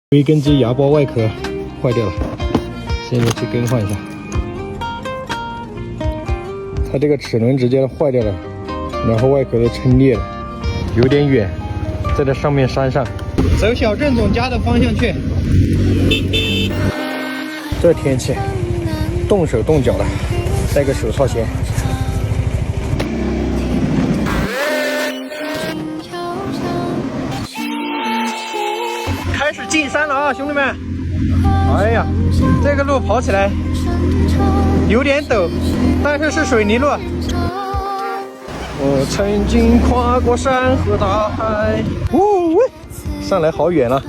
归根机牙包外壳坏掉了，现在去更换一下。它这个齿轮直接坏掉了，然后外壳都撑裂了，有点远，在这上面山上。走小郑总家的方向去。这天气，动手动脚的，戴个手套先。开始进山了啊，兄弟们！哎呀，这个路跑起来有点陡，但是是水泥路。我曾经跨过山和大海，喂，上来好远了，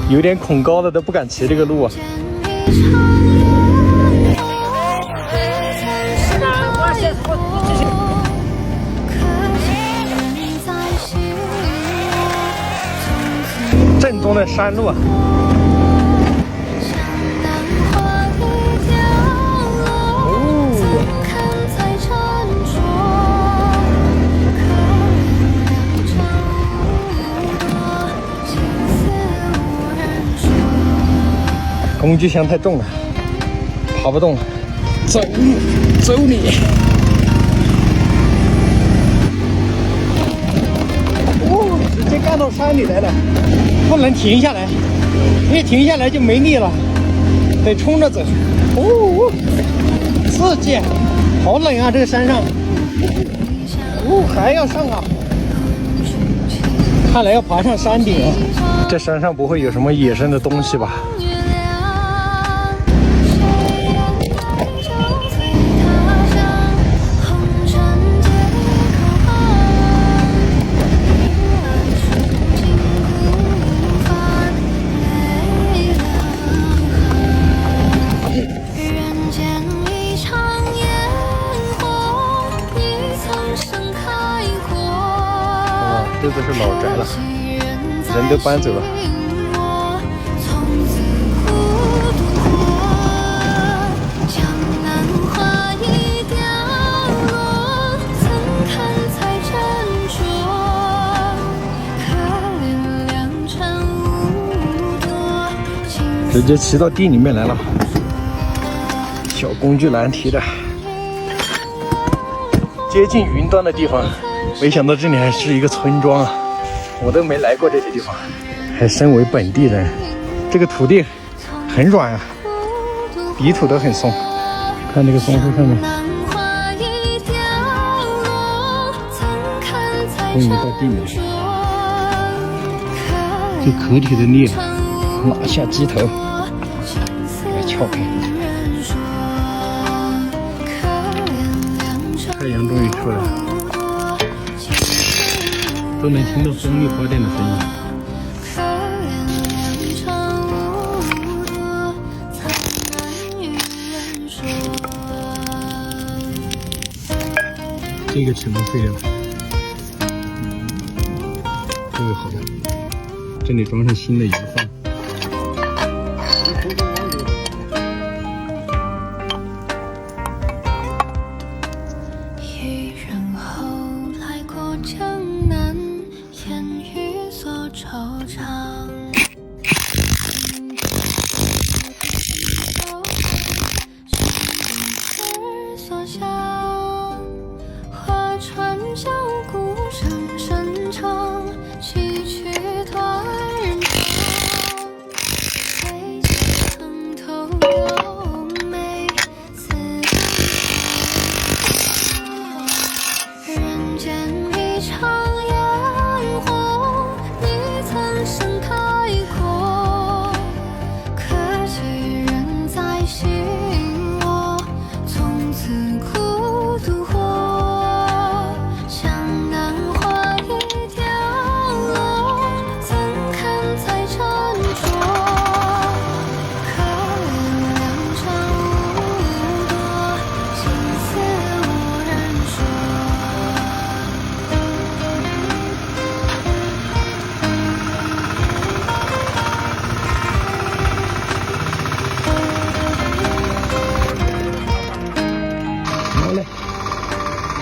有点恐高的都不敢骑这个路啊。正宗的山路啊！工具箱太重了，爬不动了，走你！哦，直接干到山里来了，不能停下来，一停下来就没力了，得冲着走。哦，刺激，好冷啊！这个山上，哦，还要上啊！看来要爬上山顶啊！这山上不会有什么野生的东西吧？这都是老宅了，人都搬走了。直接骑到地里面来了，小工具栏提的，接近云端的地方。没想到这里还是一个村庄啊！我都没来过这些地方，还身为本地人，这个土地很软啊，底土都很松。看这个松树上面，终于到地里了，这壳体的裂，拿下鸡头，给撬开。太阳终于出来了。都能听到风力发电的声音。这个齿轮废掉了，这个好的，这里装上新的油放。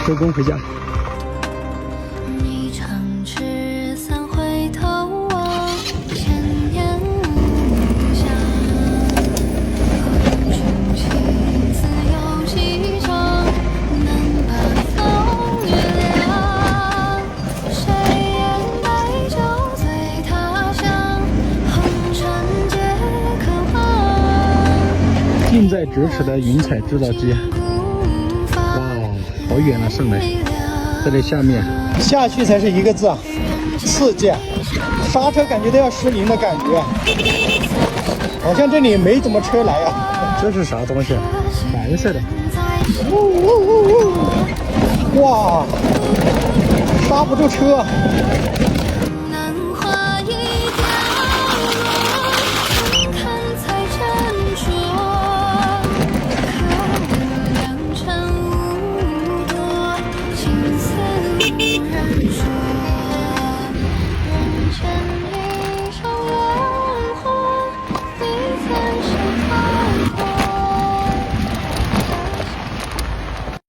收工回家。一场纸伞回头望，千年近在咫尺的云彩制造机。哇，好远了，上来，在这下面下去才是一个字啊，刺激！刹车感觉都要失灵的感觉，好像这里没怎么车来啊。这是啥东西？蓝色的。哇，刹不住车。